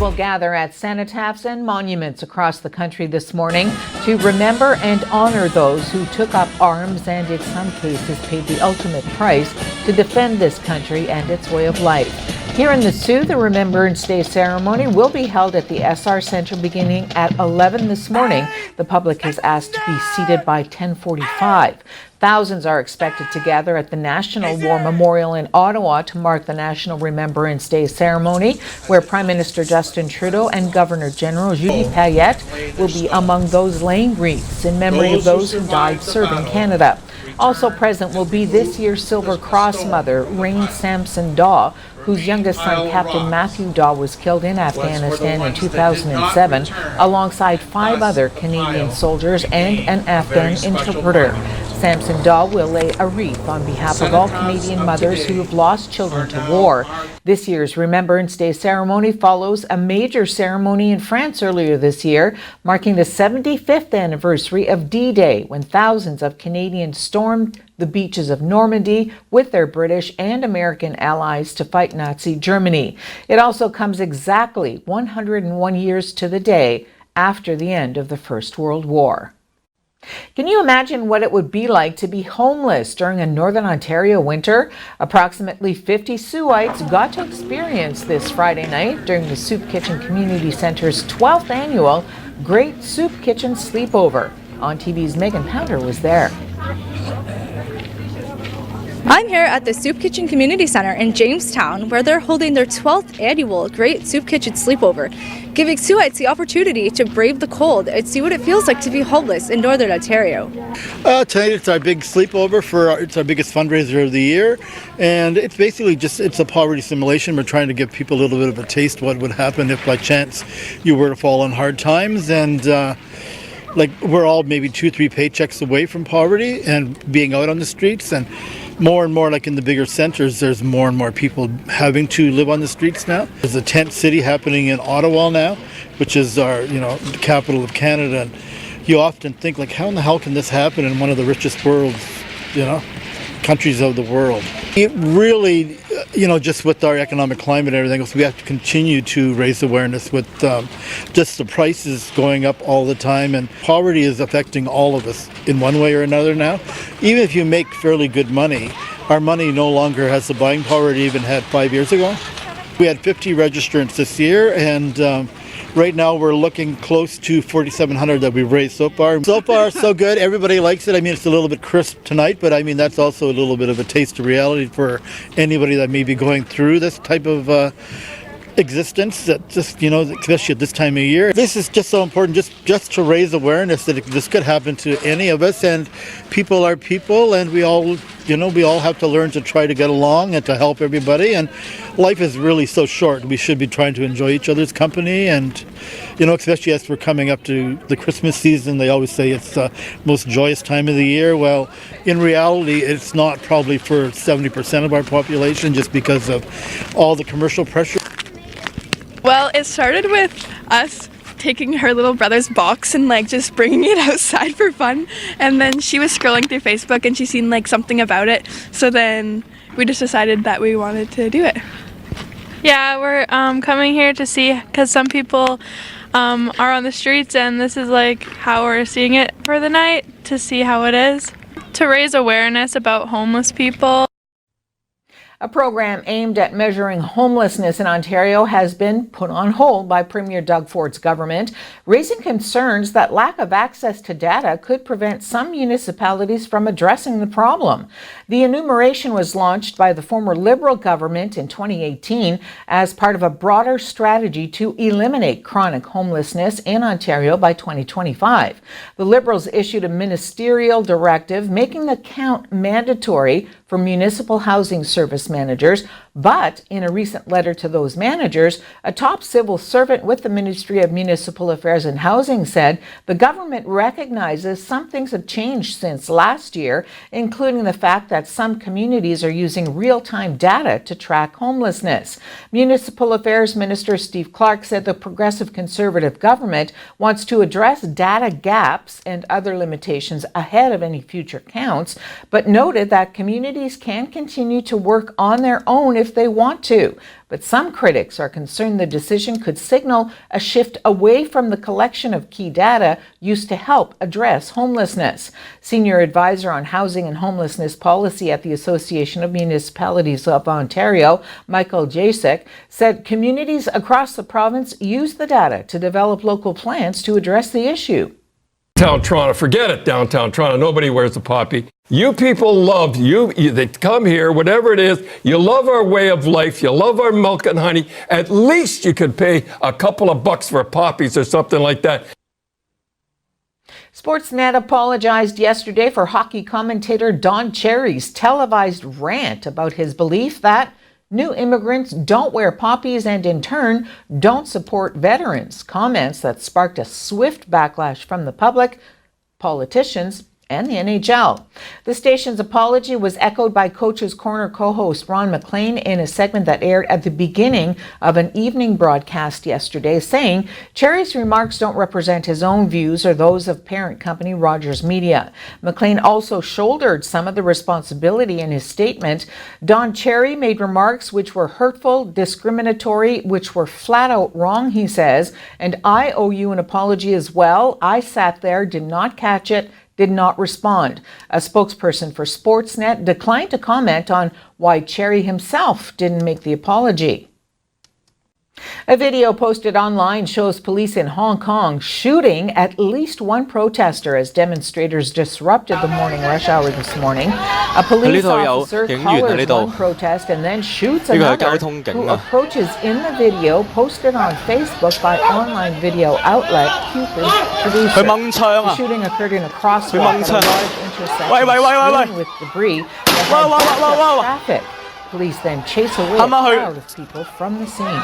will gather at cenotaphs and monuments across the country this morning to remember and honor those who took up arms and in some cases paid the ultimate price to defend this country and its way of life. Here in the Soo, the Remembrance Day ceremony will be held at the SR Centre beginning at 11 this morning. The public is asked to be seated by 10:45. Thousands are expected to gather at the National War Memorial in Ottawa to mark the National Remembrance Day ceremony, where Prime Minister Justin Trudeau and Governor General Julie Payette will be among those laying wreaths in memory of those who died serving Canada. Also present will be this year's Silver Cross mother, Rain Sampson Daw, whose youngest son, Captain Matthew Daw, was killed in Afghanistan in 2007, alongside 5 other Canadian soldiers and an Afghan interpreter. Sampson Daw will lay a wreath on behalf of all Canadian mothers who have lost children to war. This year's Remembrance Day ceremony follows a major ceremony in France earlier this year, marking the 75th anniversary of D-Day, when thousands of Canadians stormed the beaches of Normandy with their British and American allies to fight Nazi Germany. It also comes exactly 101 years to the day after the end of the First World War. Can you imagine what it would be like to be homeless during a Northern Ontario winter? Approximately 50 Sooites got to experience this Friday night during the Soup Kitchen Community Centre's 12th annual Great Soup Kitchen Sleepover. On TV's Megan Pounder was there. I'm here at the Soup Kitchen Community Centre in Jamestown, where they're holding their 12th annual Great Soup Kitchen Sleepover, giving Sooites the opportunity to brave the cold and see what it feels like to be homeless in Northern Ontario. Tonight it's our big sleepover it's our biggest fundraiser of the year, and it's basically it's a poverty simulation. We're trying to give people a little bit of a taste of what would happen if by chance you were to fall on hard times, and we're all maybe 2-3 paychecks away from poverty and being out on the streets, and more, like in the bigger centers, there's more and more people having to live on the streets now. There's a tent city happening in Ottawa now, which is our, the capital of Canada. And you often think, how in the hell can this happen in one of the richest countries of the world? It really, just with our economic climate and everything else, we have to continue to raise awareness with just the prices going up all the time, and poverty is affecting all of us in one way or another now. Even if you make fairly good money, our money no longer has the buying power it even had 5 years ago. We had 50 registrants this year, and right now we're looking close to 4,700 that we've raised so far. So far, so good. Everybody likes it. It's a little bit crisp tonight, but that's also a little bit of a taste of reality for anybody that may be going through this type of existence, that just, especially at this time of year. This is just so important, just to raise awareness that this could happen to any of us, and people are people, and we all have to learn to try to get along and to help everybody, and life is really so short. We should be trying to enjoy each other's company, and especially as we're coming up to the Christmas season. They always say it's the most joyous time of the year. Well, in reality, it's not, probably for 70% of our population, just because of all the commercial pressure. Well, it started with us taking her little brother's box and just bringing it outside for fun, and then she was scrolling through Facebook and she seen something about it, so then we just decided that we wanted to do it. Yeah, we're coming here to see, because some people are on the streets, and this is how we're seeing it for the night, to see how it is, to raise awareness about homeless people. A program aimed at measuring homelessness in Ontario has been put on hold by Premier Doug Ford's government, raising concerns that lack of access to data could prevent some municipalities from addressing the problem. The enumeration was launched by the former Liberal government in 2018 as part of a broader strategy to eliminate chronic homelessness in Ontario by 2025. The Liberals issued a ministerial directive making the count mandatory for municipal housing service managers, but in a recent letter to those managers, a top civil servant with the Ministry of Municipal Affairs and Housing said the government recognizes some things have changed since last year, including the fact that some communities are using real-time data to track homelessness. Municipal Affairs Minister Steve Clark said the Progressive Conservative government wants to address data gaps and other limitations ahead of any future counts, but noted that community poppies can continue to work on their own if they want to. But some critics are concerned the decision could signal a shift away from the collection of key data used to help address homelessness. Senior advisor on housing and homelessness policy at the Association of Municipalities of Ontario, Michael Jasek, said communities across the province use the data to develop local plans to address the issue. Downtown Toronto, forget it, downtown Toronto. Nobody wears a poppy. You people love they come here, whatever it is. You love our way of life. You love our milk and honey. At least you could pay a couple of bucks for poppies or something like that. Sportsnet apologized yesterday for hockey commentator Don Cherry's televised rant about his belief that new immigrants don't wear poppies and in turn don't support veterans. Comments that sparked a swift backlash from the public, politicians, and the NHL. The station's apology was echoed by Coach's Corner co-host Ron MacLean in a segment that aired at the beginning of an evening broadcast yesterday, saying Cherry's remarks don't represent his own views or those of parent company Rogers Media. MacLean also shouldered some of the responsibility in his statement. Don Cherry made remarks which were hurtful, discriminatory, which were flat out wrong, he says, and I owe you an apology as well. I sat there, did not catch it, did not respond. A spokesperson for Sportsnet declined to comment on why Cherry himself didn't make the apology. A video posted online shows police in Hong Kong shooting at least one protester as demonstrators disrupted the morning rush hour this morning. A police officer collars one protest and then shoots another who approaches in the video posted on Facebook by online video outlet Cupid Producer. The shooting occurred in a crosswalk at a large intersection strewn with debris that had traffic. Police then chase away a crowd of people from the scene.